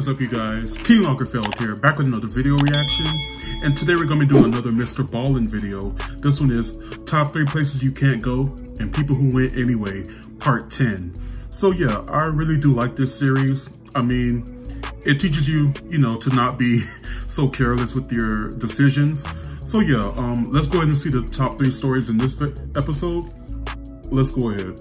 is up, you guys? King Lagerfeld here, back with another video reaction. And today we're going to be doing another Mr. Ballin video. This one is Top 3 Places You Can't Go and People Who Went Anyway, Part 10. So yeah, I really do like this series. I mean, it teaches you, to not be so careless with your decisions. So yeah, let's go ahead and see the top 3 stories in this episode. Let's go ahead.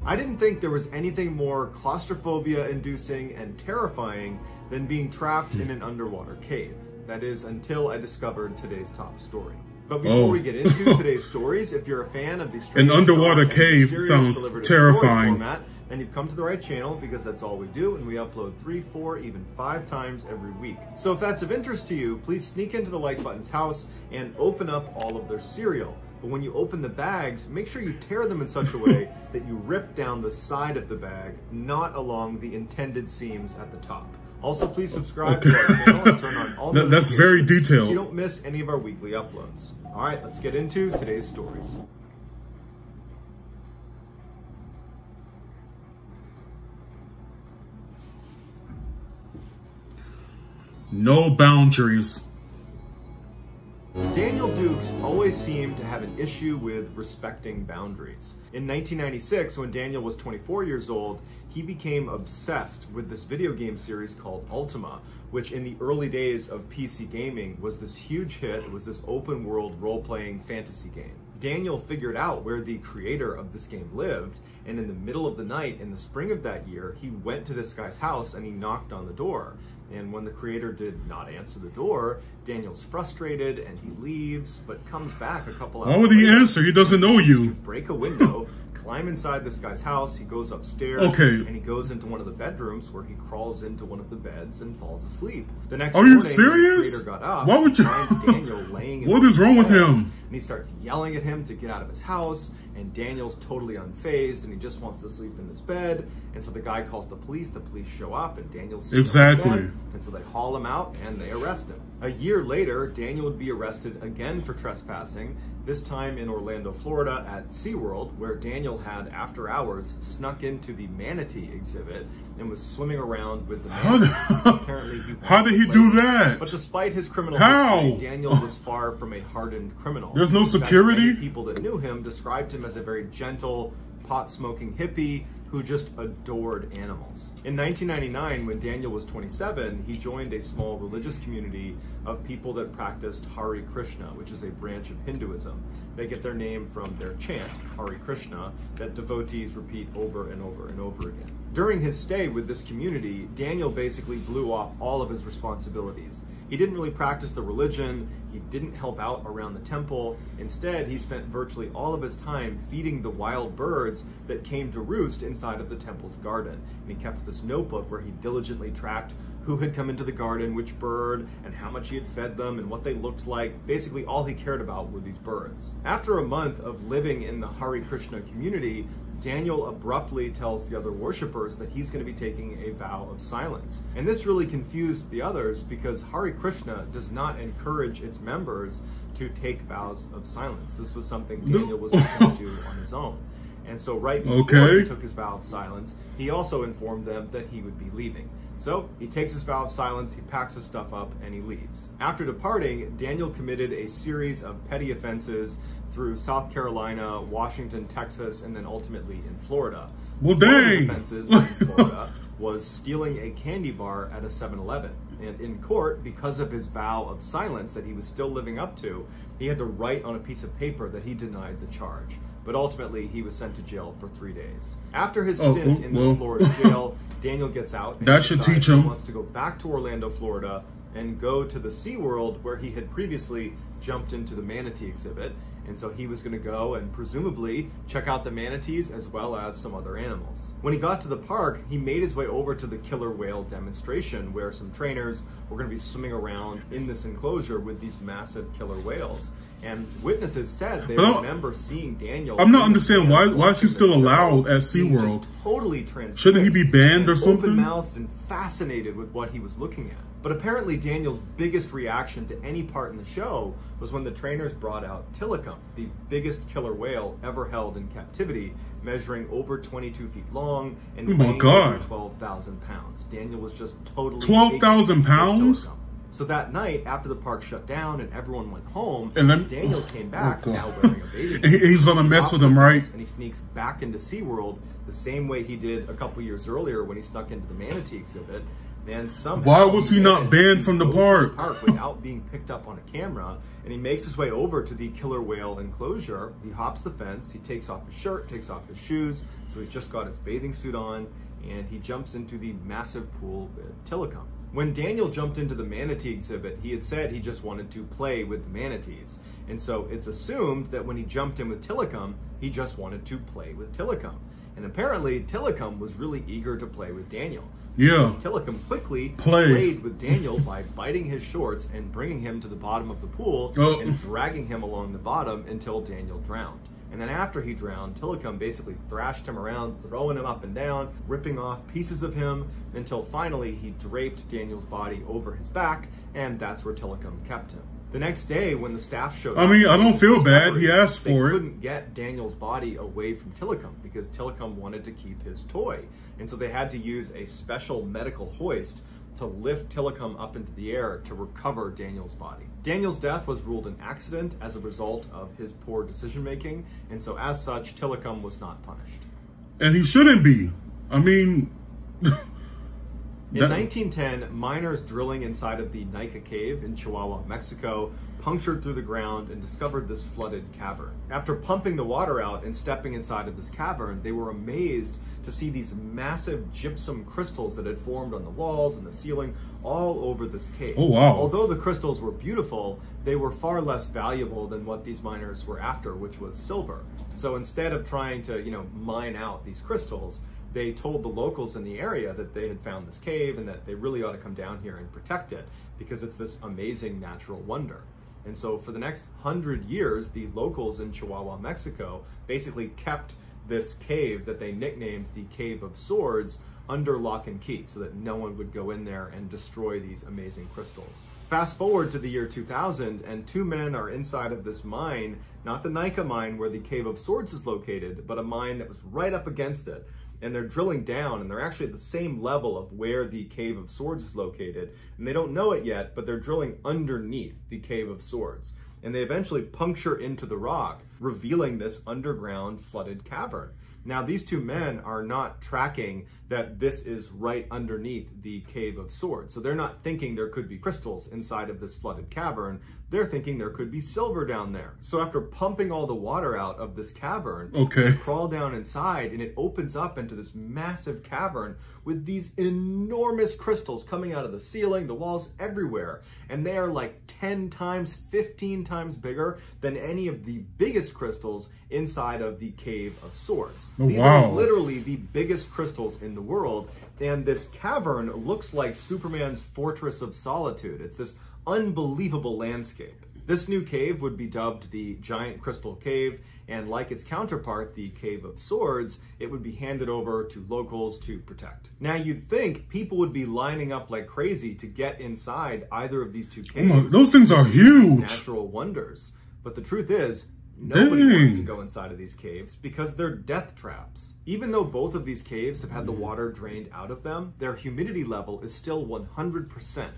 I didn't think there was anything more claustrophobia-inducing and terrifying than being trapped in an underwater cave. That is, until I discovered today's top story. But before we get into today's stories, if you're a fan of these an underwater cave sounds terrifying. Format, then you've come to the right channel, because that's all we do, and we upload 3, 4, even 5 times every week. So if that's of interest to you, please sneak into the Like Button's house and open up all of their cereal. But when you open the bags, make sure you tear them in such a way that you rip down the side of the bag, not along the intended seams at the top. Also, please subscribe to our channel and turn on all That's very detailed, so you don't miss any of our weekly uploads. All right, let's get into today's stories. No boundaries. Daniel Dukes always seemed to have an issue with respecting boundaries. In 1996, when Daniel was 24 years old, he became obsessed with this video game series called Ultima, which in the early days of PC gaming was this huge hit. It was this open world role-playing fantasy game. Daniel figured out where the creator of this game lived, and in the middle of the night in the spring of that year, he went to this guy's house and he knocked on the door. And when the creator did not answer the door, Daniel's frustrated and he leaves, but comes back a couple hours later. Why would he answer? He doesn't know you. Break a window, climb inside this guy's house, he goes upstairs, and he goes into one of the bedrooms where he crawls into one of the beds and falls asleep. The next morning, you serious? The creator got up, why would you? finds Daniel laying in what is wrong with him? And he starts yelling at him to get out of his house, and Daniel's totally unfazed and he just wants to sleep in this bed. And so the guy calls the police show up, and Daniel's still in bed, and so they haul him out and they arrest him. A year later, Daniel would be arrested again for trespassing, this time in Orlando, Florida at SeaWorld, where Daniel had, after hours, snuck into the manatee exhibit and was swimming around with the manatee. How did he do that? But despite his criminal history, Daniel was far from a hardened criminal. There's no security? Many people that knew him described him as a very gentle, pot-smoking hippie who just adored animals. In 1999, when Daniel was 27, he joined a small religious community of people that practiced Hare Krishna, which is a branch of Hinduism. They get their name from their chant, Hare Krishna, that devotees repeat over and over and over again. During his stay with this community, Daniel basically blew off all of his responsibilities. He didn't really practice the religion, he didn't help out around the temple. Instead, he spent virtually all of his time feeding the wild birds that came to roost inside of the temple's garden. And he kept this notebook where he diligently tracked who had come into the garden, which bird, and how much he had fed them, and what they looked like. Basically, all he cared about were these birds. After a month of living in the Hare Krishna community, Daniel abruptly tells the other worshippers that he's going to be taking a vow of silence. And this really confused the others, because Hare Krishna does not encourage its members to take vows of silence. This was something Daniel was going to do on his own. And so right before he took his vow of silence, he also informed them that he would be leaving. So he takes his vow of silence, he packs his stuff up, and he leaves. After departing, Daniel committed a series of petty offenses through South Carolina, Washington, Texas, and then ultimately in Florida. Well, dang! One of his offenses in Florida was stealing a candy bar at a 7-Eleven. And in court, because of his vow of silence that he was still living up to, he had to write on a piece of paper that he denied the charge. But ultimately, he was sent to jail for 3 days. After his stint in this Florida jail, Daniel gets out. That should teach him. He wants to go back to Orlando, Florida, and go to the SeaWorld, where he had previously jumped into the manatee exhibit. And so he was going to go and presumably check out the manatees as well as some other animals. When he got to the park, he made his way over to the killer whale demonstration, where some trainers were going to be swimming around in this enclosure with these massive killer whales. And witnesses said they remember seeing Daniel. I'm not understanding why is he still allowed at SeaWorld? Totally transfixed. Shouldn't he be banned or something? Open-mouthed and fascinated with what he was looking at. But apparently Daniel's biggest reaction to any part in the show was when the trainers brought out Tilikum, the biggest killer whale ever held in captivity, measuring over 22 feet long and weighing over 12,000 pounds. Daniel was just totally 12,000 pounds? So that night, after the park shut down and everyone went home, Daniel came back, now wearing a bathing suit. He's gonna mess with him, right? And he sneaks back into SeaWorld the same way he did a couple years earlier when he snuck into the manatee exhibit. And somehow, why was he not banned from the park? Without being picked up on a camera? And he makes his way over to the killer whale enclosure. He hops the fence, he takes off his shirt, takes off his shoes, so he's just got his bathing suit on, and he jumps into the massive pool with Tilikum. When Daniel jumped into the manatee exhibit, he had said he just wanted to play with the manatees. And so it's assumed that when he jumped in with Tilikum, he just wanted to play with Tilikum. And apparently Tilikum was really eager to play with Daniel. Yeah. Tilikum quickly played with Daniel by biting his shorts and bringing him to the bottom of the pool and dragging him along the bottom until Daniel drowned. And then after he drowned, Tilikum basically thrashed him around, throwing him up and down, ripping off pieces of him, until finally he draped Daniel's body over his back, and that's where Tilikum kept him. The next day, when the staff showed up, I mean, I don't feel bad. He asked for it. They couldn't get Daniel's body away from Tilikum because Tilikum wanted to keep his toy. And so they had to use a special medical hoist to lift Tilikum up into the air to recover Daniel's body. Daniel's death was ruled an accident as a result of his poor decision-making, and so as such, Tilikum was not punished. And he shouldn't be. I mean... In 1910, miners drilling inside of the Nika Cave in Chihuahua, Mexico, punctured through the ground and discovered this flooded cavern. After pumping the water out and stepping inside of this cavern, they were amazed to see these massive gypsum crystals that had formed on the walls and the ceiling all over this cave. Oh, wow. Although the crystals were beautiful, they were far less valuable than what these miners were after, which was silver. So instead of trying to, mine out these crystals, they told the locals in the area that they had found this cave and that they really ought to come down here and protect it because it's this amazing natural wonder. And so for the next 100 years, the locals in Chihuahua, Mexico, basically kept this cave that they nicknamed the Cave of Swords under lock and key so that no one would go in there and destroy these amazing crystals. Fast forward to the year 2000, and two men are inside of this mine, not the Nika mine where the Cave of Swords is located, but a mine that was right up against it. And they're drilling down, and they're actually at the same level of where the Cave of Swords is located. And they don't know it yet, but they're drilling underneath the Cave of Swords. And they eventually puncture into the rock, revealing this underground flooded cavern. Now, these two men are not tracking that this is right underneath the Cave of Swords. So they're not thinking there could be crystals inside of this flooded cavern. They're thinking there could be silver down there. So after pumping all the water out of this cavern, they crawl down inside, and it opens up into this massive cavern with these enormous crystals coming out of the ceiling, the walls, everywhere. And they are like 10 times, 15 times bigger than any of the biggest crystals inside of the Cave of Swords. These are literally the biggest crystals in the world. And this cavern looks like Superman's Fortress of Solitude. It's this unbelievable landscape. This new cave would be dubbed the Giant Crystal Cave, and like its counterpart, the Cave of Swords, it would be handed over to locals to protect. Now, you'd think people would be lining up like crazy to get inside either of these two caves. Those things are huge. Natural wonders. But the truth is, nobody wants to go inside of these caves because they're death traps. Even though both of these caves have had the water drained out of them, their humidity level is still 100%.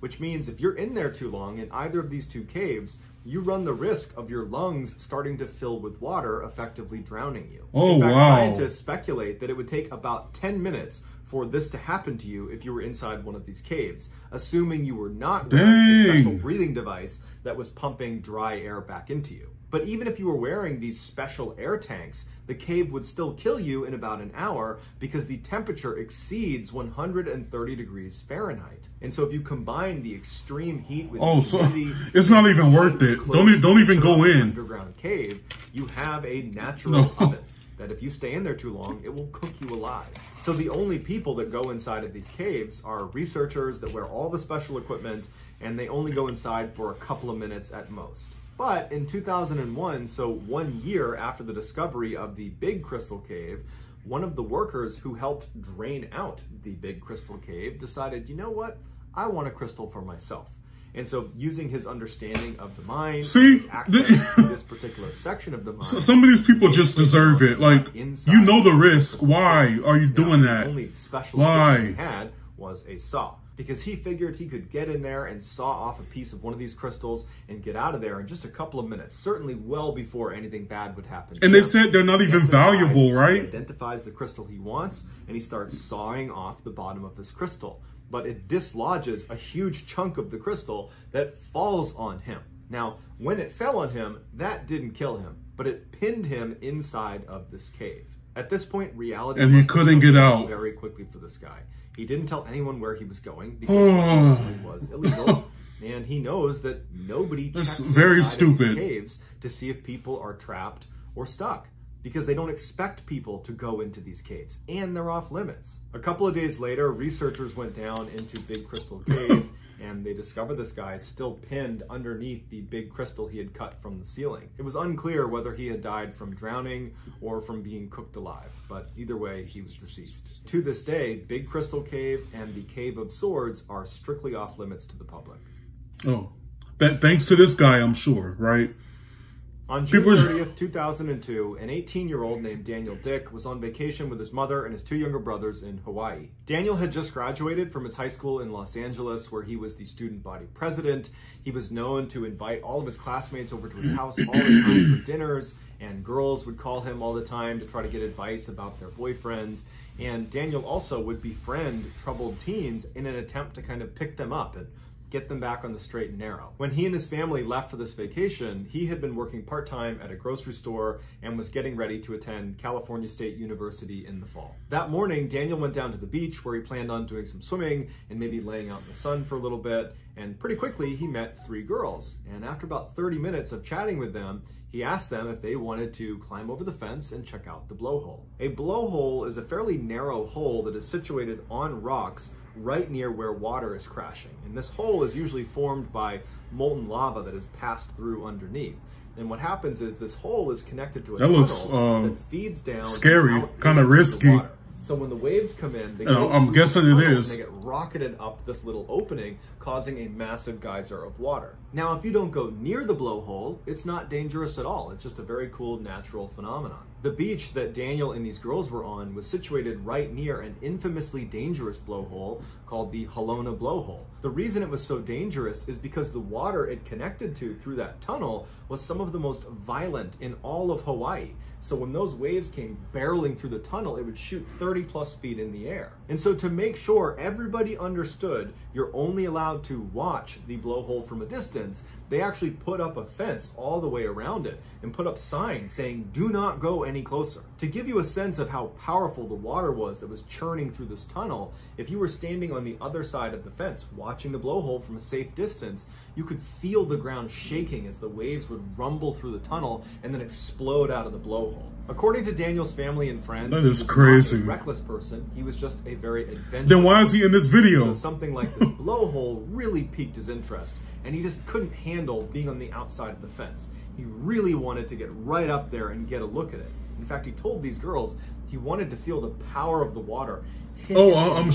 Which means if you're in there too long in either of these two caves, you run the risk of your lungs starting to fill with water, effectively drowning you. In fact, scientists speculate that it would take about 10 minutes for this to happen to you if you were inside one of these caves, assuming you were not wearing a special breathing device that was pumping dry air back into you. But even if you were wearing these special air tanks, the cave would still kill you in about an hour because the temperature exceeds 130 degrees Fahrenheit. And so if you combine the extreme heat with humidity, it's not even worth it. Don't even go in. Underground cave, you have a natural oven that if you stay in there too long, it will cook you alive. So the only people that go inside of these caves are researchers that wear all the special equipment, and they only go inside for a couple of minutes at most. But in 2001, so 1 year after the discovery of the Big Crystal Cave, one of the workers who helped drain out the Big Crystal Cave decided, you know what? I want a crystal for myself. And so using his understanding of the mine, his access to this particular section of the mine. Some of these people just deserve it. Like, you know the risk. Why are you doing that? The only special Why? he had was a saw. Because he figured he could get in there and saw off a piece of one of these crystals and get out of there in just a couple of minutes, certainly well before anything bad would happen. And they said they're not even valuable, right? He identifies the crystal he wants, and he starts sawing off the bottom of this crystal. But it dislodges a huge chunk of the crystal that falls on him. Now, when it fell on him, that didn't kill him, but it pinned him inside of this cave. At this point, reality and he couldn't get out very quickly for this guy. He didn't tell anyone where he was going because it was illegal, and he knows that nobody checks inside these caves to see if people are trapped or stuck, because they don't expect people to go into these caves, and they're off limits. A couple of days later, researchers went down into Big Crystal Cave, and they discovered this guy still pinned underneath the big crystal he had cut from the ceiling. It was unclear whether he had died from drowning or from being cooked alive, but either way, he was deceased. To this day, Big Crystal Cave and the Cave of Swords are strictly off limits to the public. Oh, thanks to this guy, I'm sure, right? On June 30th, 2002, an 18-year-old named Daniel Dick was on vacation with his mother and his two younger brothers in Hawaii. Daniel had just graduated from his high school in Los Angeles, where he was the student body president. He was known to invite all of his classmates over to his house all the time for dinners, and girls would call him all the time to try to get advice about their boyfriends. And Daniel also would befriend troubled teens in an attempt to kind of pick them up and get them back on the straight and narrow. When he and his family left for this vacation, he had been working part-time at a grocery store and was getting ready to attend California State University in the fall. That morning, Daniel went down to the beach where he planned on doing some swimming and maybe laying out in the sun for a little bit, and pretty quickly he met three girls. And after about 30 minutes of chatting with them, he asked them if they wanted to climb over the fence and check out the blowhole. A blowhole is a fairly narrow hole that is situated on rocks right near where water is crashing. And this hole is usually formed by molten lava that has passed through underneath. And what happens is this hole is connected to a tunnel that feeds down. Scary, kind of risky. So when the waves come in, they I'm guessing it is. They get rocketed up this little opening, causing a massive geyser of water. Now, if you don't go near the blowhole, it's not dangerous at all. It's just a very cool natural phenomenon. The beach that Daniel and these girls were on was situated right near an infamously dangerous blowhole called the Halona Blowhole. The reason it was so dangerous is because the water it connected to through that tunnel was some of the most violent in all of Hawaii. So when those waves came barreling through the tunnel, it would shoot 30+ feet in the air. And so to make sure everybody understood you're only allowed to watch the blowhole from a distance, they actually put up a fence all the way around it and put up signs saying, "Do not go any closer." To give you a sense of how powerful the water was that was churning through this tunnel, if you were standing on the other side of the fence watching the blowhole from a safe distance, you could feel the ground shaking as the waves would rumble through the tunnel and then explode out of the blowhole. According to Daniel's family and friends, that is crazy. He was not a reckless person. He was just a very adventurous. Then why is he in this video? So something like this blowhole really piqued his interest, and he just couldn't handle being on the outside of the fence. He really wanted to get right up there and get a look at it. In fact, he told these girls he wanted to feel the power of the water. Oh, I'm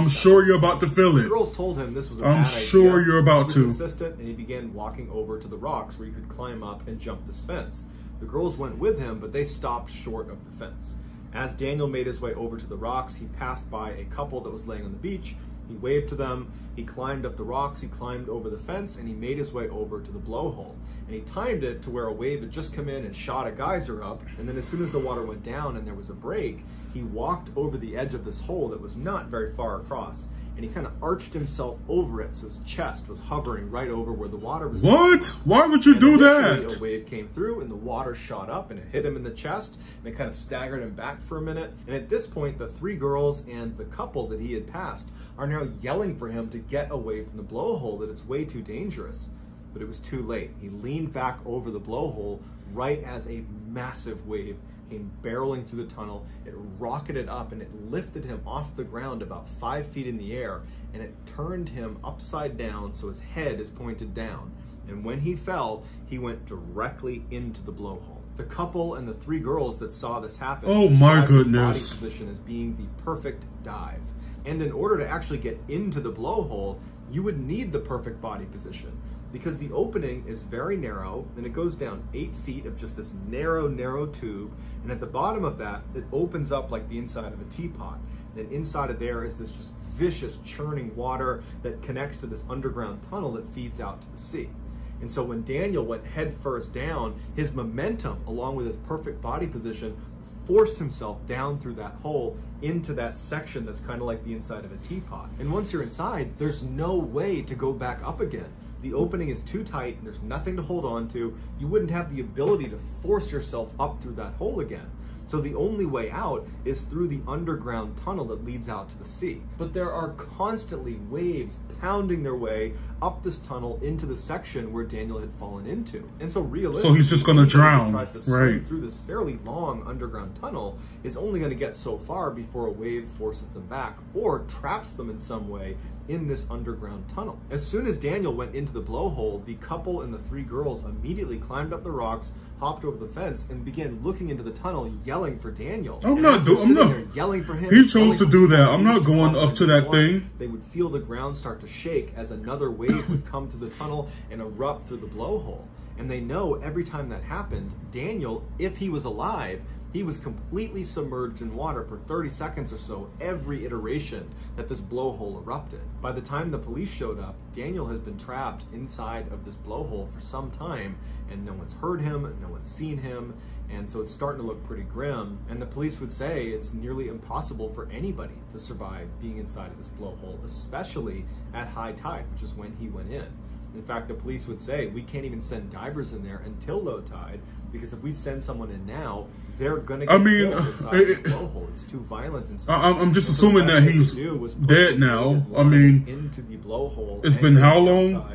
sure you're about to feel it. The girls told him this was a bad idea. I'm sure you're about to. He was insistent, and he began walking over to the rocks where you could climb up and jump this fence. The girls went with him, but they stopped short of the fence. As Daniel made his way over to the rocks, he passed by a couple that was laying on the beach. He waved to them, he climbed up the rocks, he climbed over the fence, and he made his way over to the blowhole. And he timed it to where a wave had just come in and shot a geyser up, and then as soon as the water went down and there was a break, he walked over the edge of this hole that was not very far across, and he kind of arched himself over it so his chest was hovering right over where the water was. What? Why would you do that? A wave came through and the water shot up and it hit him in the chest, and it kind of staggered him back for a minute. And at this point, the three girls and the couple that he had passed are now yelling for him to get away from the blowhole, that it's way too dangerous. But it was too late. He leaned back over the blowhole right as a massive wave came barreling through the tunnel. It rocketed up and it lifted him off the ground about 5 feet in the air, and it turned him upside down so his head is pointed down. And when he fell, he went directly into the blowhole. The couple and the three girls that saw this happen, oh my goodness, his body position as being the perfect dive. And in order to actually get into the blowhole, you would need the perfect body position, because the opening is very narrow and it goes down 8 feet of just this narrow tube. And at the bottom of that, it opens up like the inside of a teapot. And inside of there is this just vicious churning water that connects to this underground tunnel that feeds out to the sea. And so when Daniel went head first down, his momentum, along with his perfect body position, forced himself down through that hole into that section that's kind of like the inside of a teapot. And once you're inside, there's no way to go back up again. The opening is too tight and there's nothing to hold on to. You wouldn't have the ability to force yourself up through that hole again. So the only way out is through the underground tunnel that leads out to the sea. But there are constantly waves pounding their way up this tunnel into the section where Daniel had fallen into. And so realistically, so he's just gonna drown, tries to swim through this fairly long underground tunnel is only gonna get so far before a wave forces them back or traps them in some way in this underground tunnel. As soon as Daniel went into the blowhole, the couple and the 3 girls immediately climbed up the rocks, hopped over the fence, and began looking into the tunnel, yelling for Daniel. I'm not yelling for him. He chose to do that. I'm not going up to that thing. They would feel the ground start to shake as another wave would come through the tunnel and erupt through the blowhole. And they know every time that happened, Daniel, if he was alive, he was completely submerged in water for 30 seconds or so every iteration that this blowhole erupted. By the time the police showed up, Daniel has been trapped inside of this blowhole for some time, and no one's heard him, no one's seen him, and so it's starting to look pretty grim. And the police would say it's nearly impossible for anybody to survive being inside of this blowhole, especially at high tide, which is when he went in. In fact, the police would say, we can't even send divers in there until low tide, because if we send someone in now, they're gonna get killed inside the blowhole. It's too violent inside. I'm just assuming that he's dead now. I mean, into the blowhole. It's been how long?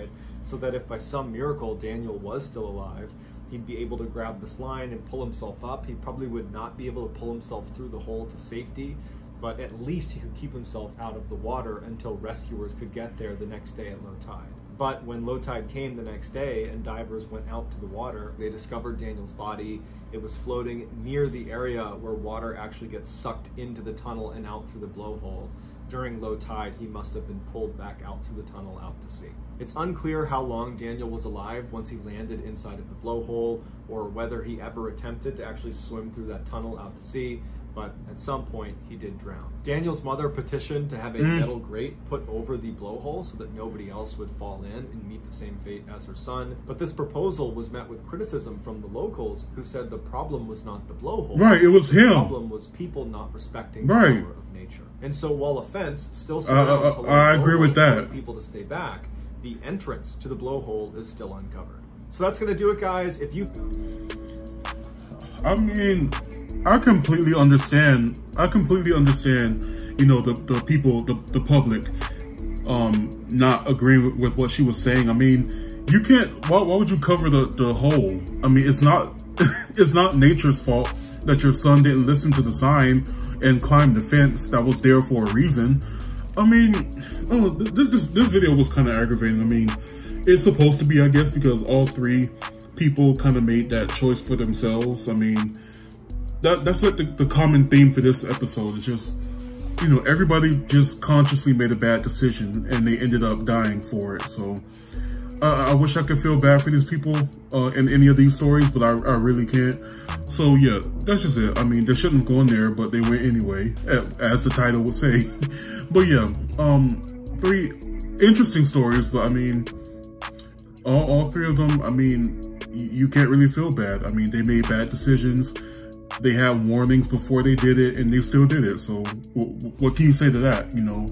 So that if by some miracle Daniel was still alive, he'd be able to grab this line and pull himself up. He probably would not be able to pull himself through the hole to safety, but at least he could keep himself out of the water until rescuers could get there the next day at low tide. But when low tide came the next day and divers went out to the water, they discovered Daniel's body. It was floating near the area where water actually gets sucked into the tunnel and out through the blowhole. During low tide, he must have been pulled back out through the tunnel out to sea. It's unclear how long Daniel was alive once he landed inside of the blowhole, or whether he ever attempted to actually swim through that tunnel out to sea, but at some point he did drown. Daniel's mother petitioned to have a metal grate put over the blowhole so that nobody else would fall in and meet the same fate as her son. But this proposal was met with criticism from the locals, who said the problem was not the blowhole. Right, it was him. The problem was people not respecting the power of nature. And so while a fence still surrounds I agree with that. People to stay back, the entrance to the blowhole is still uncovered. So that's gonna do it, guys. If you... I mean, I completely understand, you know, the people, the public, not agreeing with what she was saying. I mean, you can't, why would you cover the hole? I mean, it's not, it's not nature's fault that your son didn't listen to the sign and climb the fence that was there for a reason. I mean, this video was kind of aggravating. I mean, it's supposed to be, I guess, because all 3 people kind of made that choice for themselves. I mean, that's like the common theme for this episode. It's just, you know, everybody just consciously made a bad decision and they ended up dying for it. So I wish I could feel bad for these people in any of these stories, but I really can't. So yeah, that's just it. I mean, they shouldn't have gone there, but they went anyway, as the title would say. But yeah, 3 interesting stories, but I mean, all 3 of them, I mean, you can't really feel bad. I mean, they made bad decisions. They had warnings before they did it, and they still did it. So what can you say to that? You know,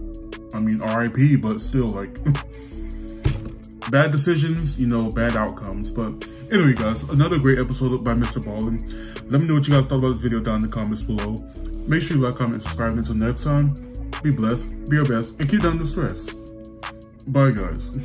I mean, RIP, but still, like, bad decisions, you know, bad outcomes. But anyway, guys, another great episode by Mr. Ballin. Let me know what you guys thought about this video down in the comments below. Make sure you like, comment, subscribe. Until next time, be blessed, be your best, and keep down the stress. Bye, guys.